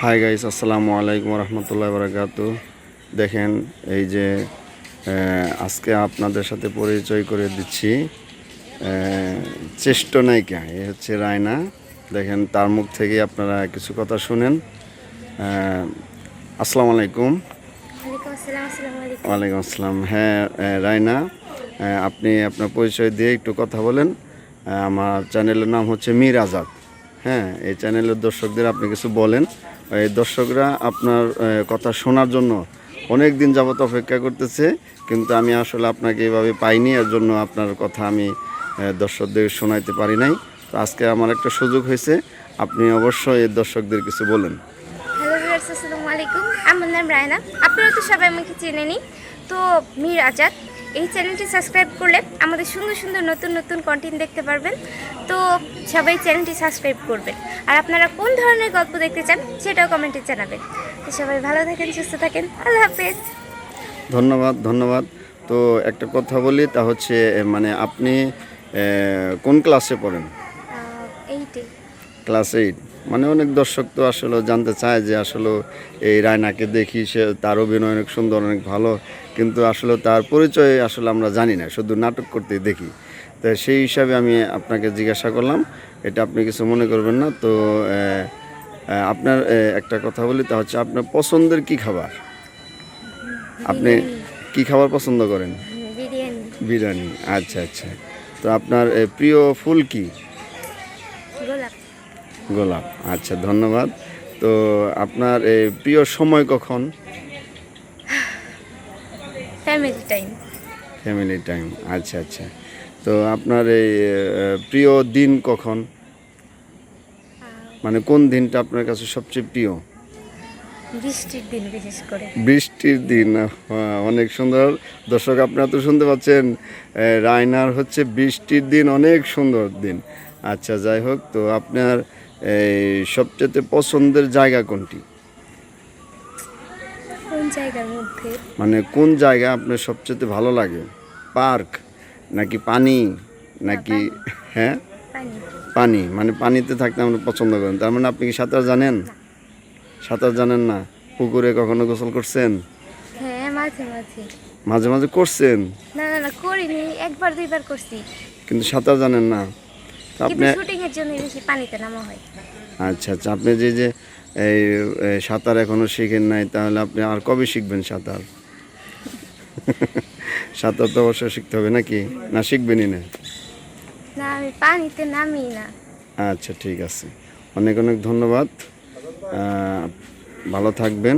Hi guys, আসসালামু আলাইকুম রহমতুল্লাহ বারাকাতু। দেখেন এই যে আজকে আপনাদের সাথে পরিচয় করে দিচ্ছি চেষ্ট নায়িকা। এ হচ্ছে রায়না। দেখেন তার মুখ থেকে আপনারা কিছু কথা শুনেন। আসসালামু আলাইকুম। ওয়ালাইকুম আসসালাম। হ্যাঁ রায়না, আপনি আপনার পরিচয় দিয়ে একটু কথা বলেন। আমার চ্যানেলের নাম হচ্ছে মীর আজাদ। হ্যাঁ, এই চ্যানেলের দর্শকদের আপনি কিছু বলেন। এই দর্শকরা আপনার কথা শোনার জন্য অনেক দিন যাবত অপেক্ষা করতেছে, কিন্তু আমি আসলে আপনাকে এভাবে পাইনি। এর জন্য আপনার কথা আমি দর্শকদের শোনাইতে পারি নাই। তো আজকে আমার একটা সুযোগ হয়েছে, আপনি অবশ্যই এই দর্শকদের কিছু বলেন। হ্যালো ভিউয়ার্স, আসসালামু আলাইকুম। আমার নাম রায়না, আপনারা তো সবাই আমাকে চেনে নি। তো মীর আজাদ এই চ্যানেলটি সাবস্ক্রাইব করলে আমাদের সুন্দর সুন্দর নতুন নতুন কন্টেন্ট দেখতে পারবেন। তো সবাই চ্যানেলটি সাবস্ক্রাইব করবেন, আর আপনারা কোন ধরনের গল্প দেখতে চান সেটাও কমেন্টে জানাবেন। তো সবাই ভালো থাকেন, সুস্থ থাকেন, আল্লাহ হাফেজ। ধন্যবাদ ধন্যবাদ। তো একটা কথা বলি, তা হচ্ছে মানে আপনি কোন ক্লাসে পড়েন? এইটে। ক্লাস 8। মানে অনেক দর্শক তো আসলে জানতে চায় যে আসলে এই রায়নাকে দেখি, সে তার অভিনয় অনেক সুন্দর, অনেক ভালো, কিন্তু আসলে তার পরিচয় আসলে আমরা জানি না, শুধু নাটক করতে দেখি। তো সেই হিসাবে আমি আপনাকে জিজ্ঞাসা করলাম, এটা আপনি কিছু মনে করবেন না। তো আপনার একটা কথা বলি, তা হচ্ছে আপনার পছন্দের কি খাবার? আপনি কি খাবার পছন্দ করেন? বিরিয়ানি। বিরিয়ানি। আচ্ছা আচ্ছা। তো আপনার প্রিয় ফুল কি? গোলাপ। গোলাপ। আচ্ছা, ধন্যবাদ। তো আপনার প্রিয় সময় কখন? Family time. Family time. আচ্ছা আচ্ছা। তো আপনার এই প্রিয় দিন কখন? মানে কোন দিনটা আপনার কাছে সবচেয়ে প্রিয়? বৃষ্টির দিন বিশেষ করে। বৃষ্টির দিন। অনেক সুন্দর। দর্শক আপনারা তো শুনতে পাচ্ছেন, রায়নার হচ্ছে বৃষ্টির দিন অনেক সুন্দর দিন। আচ্ছা, যাই হোক। তো আপনার এই সবচেয়ে পছন্দের জায়গা কোনটি? কোন জায়গার মধ্যে? মানে কোন জায়গা আপনার সবচেয়ে ভালো লাগে? পার্ক নাকি পানি নাকি? হ্যাঁ, পানি। পানি। মানে পানিতে থাকতে আমরা পছন্দ করেন। তার মানে আপনি কি সাঁতার জানেন? সাঁতার জানেন না? পুকুরে কখনো গোসল করছেন? হ্যাঁ, মাঝে মাঝে। মাঝে মাঝে করছেন, না না না, করিনি, একবার দুইবার করছি। কিন্তু সাঁতার জানেন না। তো কিন্তু আপনি শুটিং এর জন্য বেশি পানিতে নামা হয়। আচ্ছা আচ্ছা, আপনি যে এই সাঁতার এখনো শিখেন নাই, তাহলে আপনি আর কবে শিখবেন সাঁতার? সাঁতার তো অবশ্যই শিখতে হবে, নাকি না শিখবেনই না? না, আমি পানিতে নামি না। আচ্ছা, ঠিক আছে। অনেক অনেক ধন্যবাদ। ভালো থাকবেন।